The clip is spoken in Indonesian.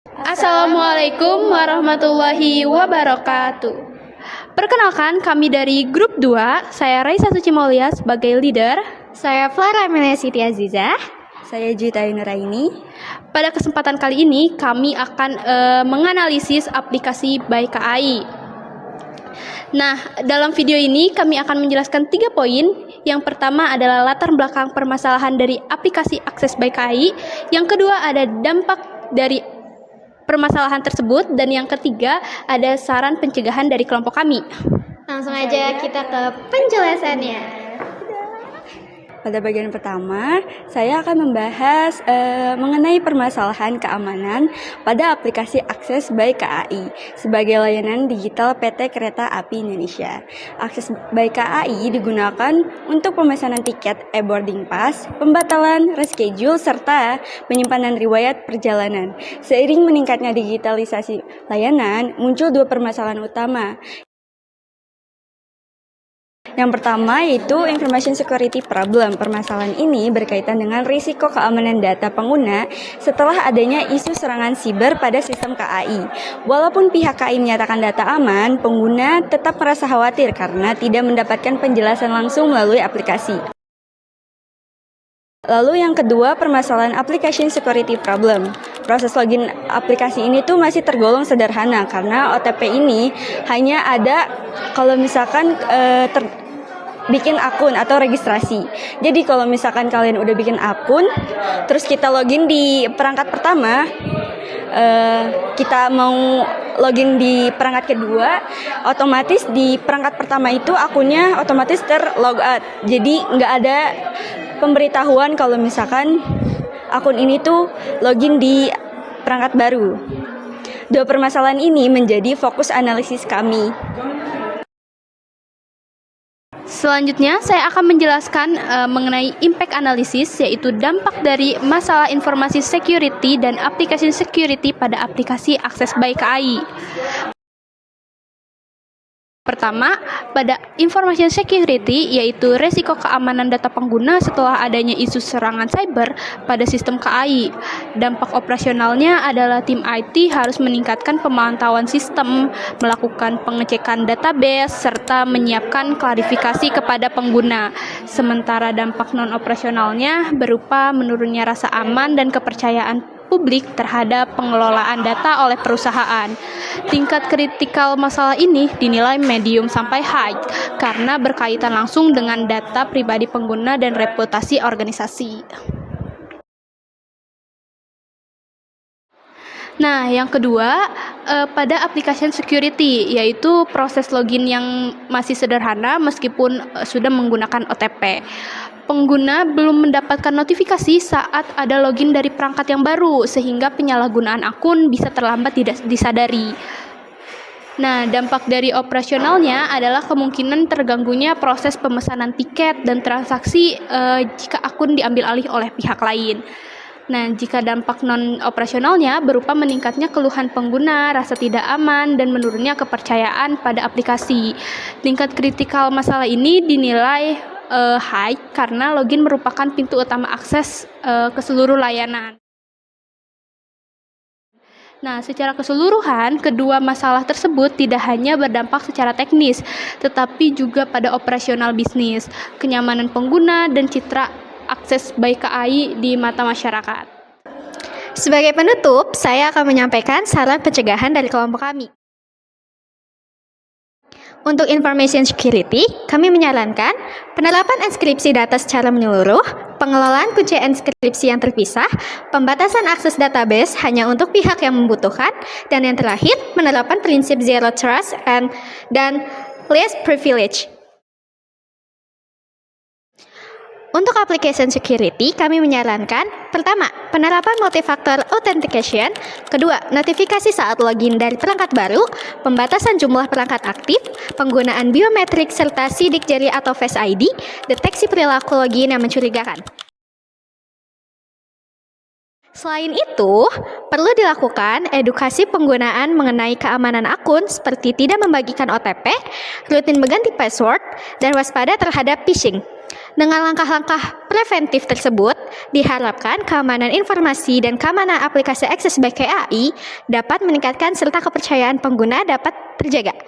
Assalamualaikum warahmatullahi wabarakatuh. Perkenalkan, kami dari grup 2. Saya Raisa Sucimaulia sebagai leader. Saya Flora Amelia Siti Aziza. Saya Juita Nuraini. Pada kesempatan kali ini kami akan menganalisis aplikasi By KAI. Nah, dalam video ini kami akan menjelaskan 3 poin. Yang pertama adalah latar belakang permasalahan dari aplikasi Akses By KAI. Yang kedua ada dampak dari permasalahan tersebut, dan yang ketiga ada saran pencegahan dari kelompok kami. Langsung aja kita ke penjelasannya. Pada bagian pertama, saya akan membahas mengenai permasalahan keamanan pada aplikasi Akses By KAI sebagai layanan digital PT Kereta Api Indonesia. Akses By KAI digunakan untuk pemesanan tiket e-boarding pass, pembatalan, reschedule, serta penyimpanan riwayat perjalanan. Seiring meningkatnya digitalisasi layanan, muncul 2 permasalahan utama. Yang pertama yaitu Information Security Problem. Permasalahan ini berkaitan dengan risiko keamanan data pengguna setelah adanya isu serangan siber pada sistem KAI. Walaupun pihak KAI menyatakan data aman, pengguna tetap merasa khawatir karena tidak mendapatkan penjelasan langsung melalui aplikasi. Lalu yang kedua, permasalahan Application Security Problem. Proses login aplikasi ini tuh masih tergolong sederhana karena OTP ini hanya ada kalau misalkan bikin akun atau registrasi. Jadi kalau misalkan kalian udah bikin akun, terus kita login di perangkat pertama, kita mau login di perangkat kedua, otomatis di perangkat pertama itu akunnya otomatis terlog out. Jadi nggak ada pemberitahuan kalau misalkan akun ini tuh login di perangkat baru. 2 permasalahan ini menjadi fokus analisis kami. Selanjutnya, saya akan menjelaskan mengenai impact analysis, yaitu dampak dari masalah informasi security dan application security pada aplikasi Akses By KAI. Pertama, pada information security, yaitu resiko keamanan data pengguna setelah adanya isu serangan cyber pada sistem KAI. Dampak operasionalnya adalah tim IT harus meningkatkan pemantauan sistem, melakukan pengecekan database, serta menyiapkan klarifikasi kepada pengguna. Sementara dampak non-operasionalnya berupa menurunnya rasa aman dan kepercayaan publik terhadap pengelolaan data oleh perusahaan. Tingkat kritikal masalah ini dinilai medium sampai high karena berkaitan langsung dengan data pribadi pengguna dan reputasi organisasi. Nah, yang kedua, pada application security, yaitu proses login yang masih sederhana meskipun sudah menggunakan OTP. Pengguna belum mendapatkan notifikasi saat ada login dari perangkat yang baru, sehingga penyalahgunaan akun bisa terlambat tidak disadari. Nah, dampak dari operasionalnya adalah kemungkinan terganggunya proses pemesanan tiket dan transaksi jika akun diambil alih oleh pihak lain. Nah, jika dampak non-operasionalnya berupa meningkatnya keluhan pengguna, rasa tidak aman, dan menurunnya kepercayaan pada aplikasi. Tingkat kritikal masalah ini dinilai high karena login merupakan pintu utama akses ke seluruh layanan. Nah, secara keseluruhan, kedua masalah tersebut tidak hanya berdampak secara teknis, tetapi juga pada operasional bisnis, kenyamanan pengguna, dan citra Akses By KAI di mata masyarakat. Sebagai penutup, saya akan menyampaikan saran pencegahan dari kelompok kami. Untuk information security, kami menyarankan penerapan enkripsi data secara menyeluruh, pengelolaan kunci enkripsi yang terpisah, pembatasan akses database hanya untuk pihak yang membutuhkan, dan yang terakhir, penerapan prinsip zero trust dan least privilege. Untuk application security, kami menyarankan pertama, penerapan multifaktor authentication, kedua, notifikasi saat login dari perangkat baru, pembatasan jumlah perangkat aktif, penggunaan biometrik serta sidik jari atau Face ID, deteksi perilaku login yang mencurigakan. Selain itu, perlu dilakukan edukasi penggunaan mengenai keamanan akun seperti tidak membagikan OTP, rutin mengganti password, dan waspada terhadap phishing. Dengan langkah-langkah preventif tersebut, diharapkan keamanan informasi dan keamanan aplikasi Access by KAI dapat meningkatkan serta kepercayaan pengguna dapat terjaga.